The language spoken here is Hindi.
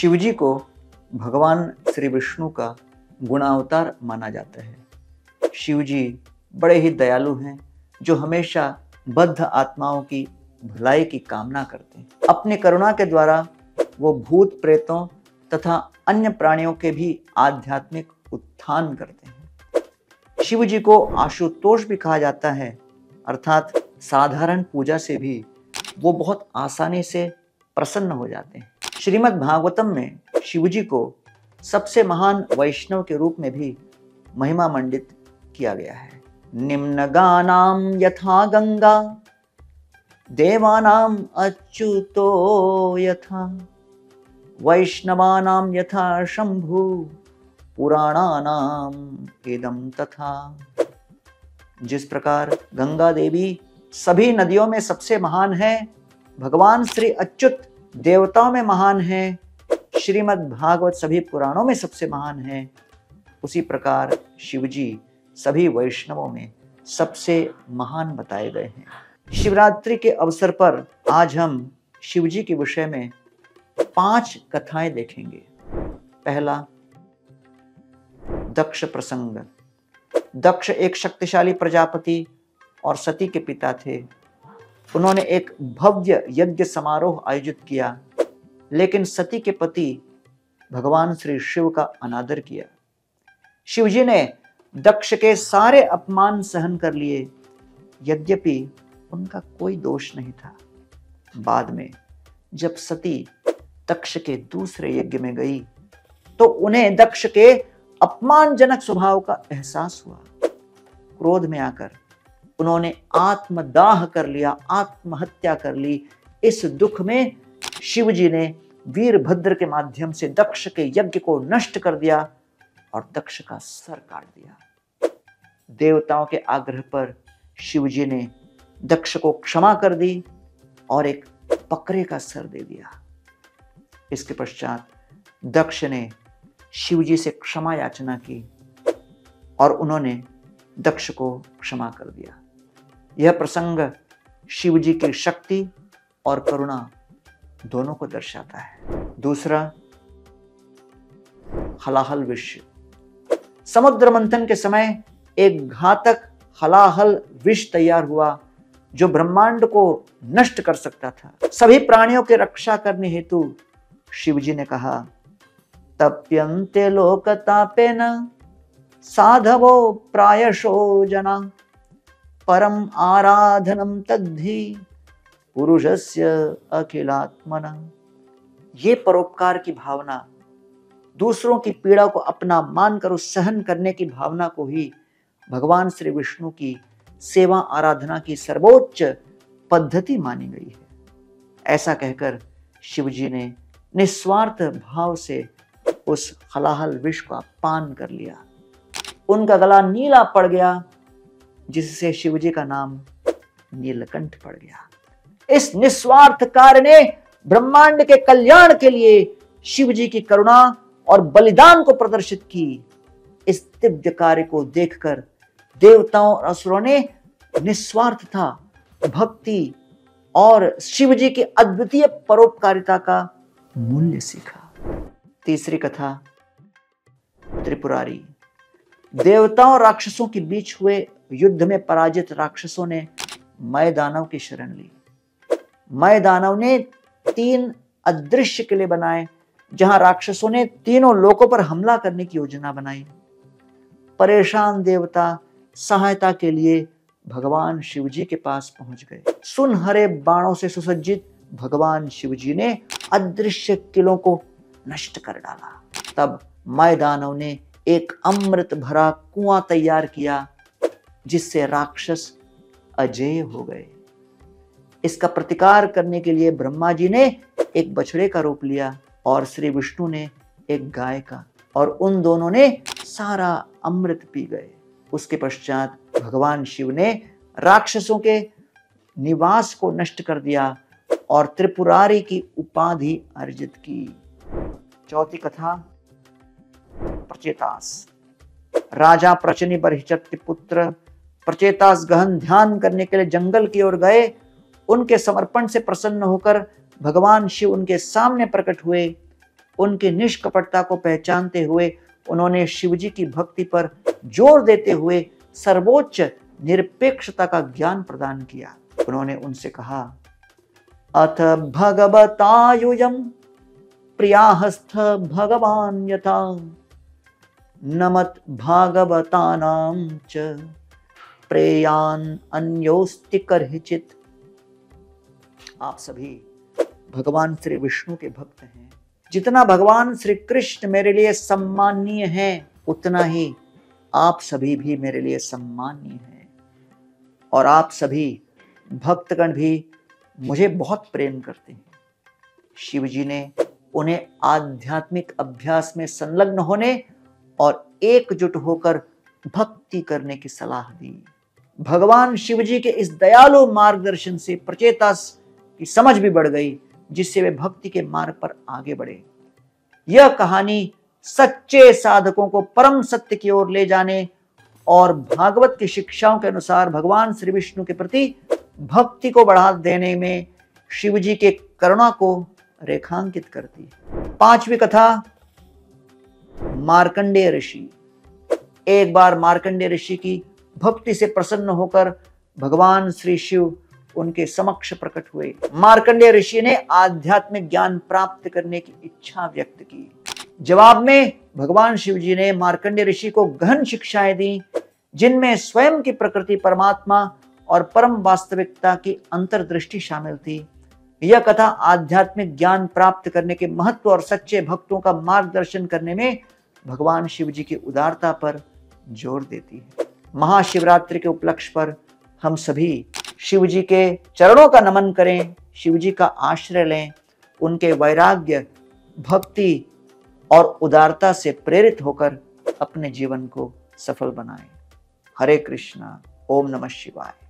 शिवजी को भगवान श्री विष्णु का गुणावतार माना जाता है। शिवजी बड़े ही दयालु हैं, जो हमेशा बद्ध आत्माओं की भलाई की कामना करते हैं। अपनी करुणा के द्वारा वो भूत प्रेतों तथा अन्य प्राणियों के भी आध्यात्मिक उत्थान करते हैं। शिवजी को आशुतोष भी कहा जाता है, अर्थात साधारण पूजा से भी वो बहुत आसानी से प्रसन्न हो जाते हैं। श्रीमद् भागवतम में शिवजी को सबसे महान वैष्णव के रूप में भी महिमा मंडित किया गया है। निम्न गानाम यथा गंगा देवानाम अच्युतो यथा वैष्णवानाम यथा शंभु पुराणानाम इदम तथा। जिस प्रकार गंगा देवी सभी नदियों में सबसे महान है, भगवान श्री अच्युत देवताओं में महान है, श्रीमद् भागवत सभी पुराणों में सबसे महान है, उसी प्रकार शिवजी सभी वैष्णवों में सबसे महान बताए गए हैं। शिवरात्रि के अवसर पर आज हम शिवजी के विषय में 5 कथाएं देखेंगे। पहला, दक्ष प्रसंग। दक्ष एक शक्तिशाली प्रजापति और सती के पिता थे। उन्होंने एक भव्य यज्ञ समारोह आयोजित किया, लेकिन सती के पति भगवान श्री शिव का अनादर किया। शिवजी ने दक्ष के सारे अपमान सहन कर लिए, यद्यपि उनका कोई दोष नहीं था। बाद में जब सती दक्ष के दूसरे यज्ञ में गई तो उन्हें दक्ष के अपमानजनक स्वभाव का एहसास हुआ। क्रोध में आकर उन्होंने आत्मदाह कर लिया, आत्महत्या कर ली। इस दुख में शिवजी ने वीरभद्र के माध्यम से दक्ष के यज्ञ को नष्ट कर दिया और दक्ष का सर काट दिया। देवताओं के आग्रह पर शिवजी ने दक्ष को क्षमा कर दी और एक बकरे का सर दे दिया। इसके पश्चात दक्ष ने शिवजी से क्षमा याचना की और उन्होंने दक्ष को क्षमा कर दिया। यह प्रसंग शिवजी की शक्ति और करुणा दोनों को दर्शाता है। दूसरा, हलाहल विष। समुद्र मंथन के समय एक घातक हलाहल विष तैयार हुआ, जो ब्रह्मांड को नष्ट कर सकता था। सभी प्राणियों की रक्षा करने हेतु शिवजी ने कहा, तप्यन्ते लोकतापेन साधवो प्रायशो जना परम आराधनम तद्धि पुरुषस्य अखिलात्मना। ये परोपकार की भावना, दूसरों की पीड़ा को अपना मानकर उस सहन करने की भावना को ही भगवान श्री विष्णु की सेवा आराधना की सर्वोच्च पद्धति मानी गई है। ऐसा कहकर शिवजी ने निस्वार्थ भाव से उस हलाहल विष का पान कर लिया। उनका गला नीला पड़ गया, जिससे शिवजी का नाम नीलकंठ पड़ गया। इस निस्वार्थ कार्य ने ब्रह्मांड के कल्याण के लिए शिवजी की करुणा और बलिदान को प्रदर्शित की। इस दिव्य कार्य को देखकर देवताओं और असुरों ने निस्वार्थता, भक्ति और शिवजी की अद्वितीय परोपकारिता का मूल्य सीखा। तीसरी कथा, त्रिपुरारी। देवताओं और राक्षसों के बीच हुए युद्ध में पराजित राक्षसों ने मय दानव की शरण ली। मय दानव ने 3 अदृश्य किले बनाए, जहां राक्षसों ने तीनों लोकों पर हमला करने की योजना बनाई। परेशान देवता सहायता के लिए भगवान शिवजी के पास पहुंच गए। सुनहरे बाणों से सुसज्जित भगवान शिवजी ने अदृश्य किलों को नष्ट कर डाला। तब मय दानव ने एक अमृत भरा कुआं तैयार किया, जिससे राक्षस अजेय हो गए। इसका प्रतिकार करने के लिए ब्रह्मा जी ने एक बछड़े का रूप लिया और श्री विष्णु ने एक गाय का, और उन दोनों ने सारा अमृत पी गए। उसके पश्चात भगवान शिव ने राक्षसों के निवास को नष्ट कर दिया और त्रिपुरारी की उपाधि अर्जित की। चौथी कथा, प्रचेतास। राजा प्रचनि बर्हिचत्य पुत्र प्रचेतास गहन ध्यान करने के लिए जंगल की ओर गए। उनके समर्पण से प्रसन्न होकर भगवान शिव उनके सामने प्रकट हुए। उनकी निष्कपटता को पहचानते हुए उन्होंने शिवजी की भक्ति पर जोर देते हुए सर्वोच्च निरपेक्षता का ज्ञान प्रदान किया। उन्होंने उनसे कहा, अथ भगवतायुयम प्रियाहस्थ भगवान यथा नमत भागवतानां च प्रेयान अन्योस्ति करहिचित। आप सभी भगवान श्री विष्णु के भक्त हैं। जितना भगवान श्री कृष्ण मेरे लिए सम्माननीय हैं, उतना ही आप सभी भी मेरे लिए सम्माननीय हैं। और आप सभी भक्तगण भी मुझे बहुत प्रेम करते हैं। शिव जी ने उन्हें आध्यात्मिक अभ्यास में संलग्न होने और एकजुट होकर भक्ति करने की सलाह दी। भगवान शिव जी के इस दयालु मार्गदर्शन से प्रचेता की समझ भी बढ़ गई, जिससे वे भक्ति के मार्ग पर आगे बढ़े। यह कहानी सच्चे साधकों को परम सत्य की ओर ले जाने और भागवत की शिक्षाओं के अनुसार भगवान श्री विष्णु के प्रति भक्ति को बढ़ा देने में शिव जी के करुणा को रेखांकित करती है। पांचवी कथा, मार्कंडेय ऋषि। एक बार मार्कंडेय ऋषि की भक्ति से प्रसन्न होकर भगवान श्री शिव उनके समक्ष प्रकट हुए। मार्कंडेय ऋषि ने आध्यात्मिक ज्ञान प्राप्त करने की इच्छा व्यक्त की। जवाब में भगवान शिव जी ने मार्कंडेय ऋषि को गहन शिक्षाएं दी, जिनमें स्वयं की प्रकृति, परमात्मा और परम वास्तविकता की अंतर्दृष्टि शामिल थी। यह कथा आध्यात्मिक ज्ञान प्राप्त करने के महत्व और सच्चे भक्तों का मार्गदर्शन करने में भगवान शिव जी की उदारता पर जोर देती है। महाशिवरात्रि के उपलक्ष्य पर हम सभी शिव जी के चरणों का नमन करें, शिव जी का आश्रय लें, उनके वैराग्य, भक्ति और उदारता से प्रेरित होकर अपने जीवन को सफल बनाएं। हरे कृष्णा। ओम नमः शिवाय।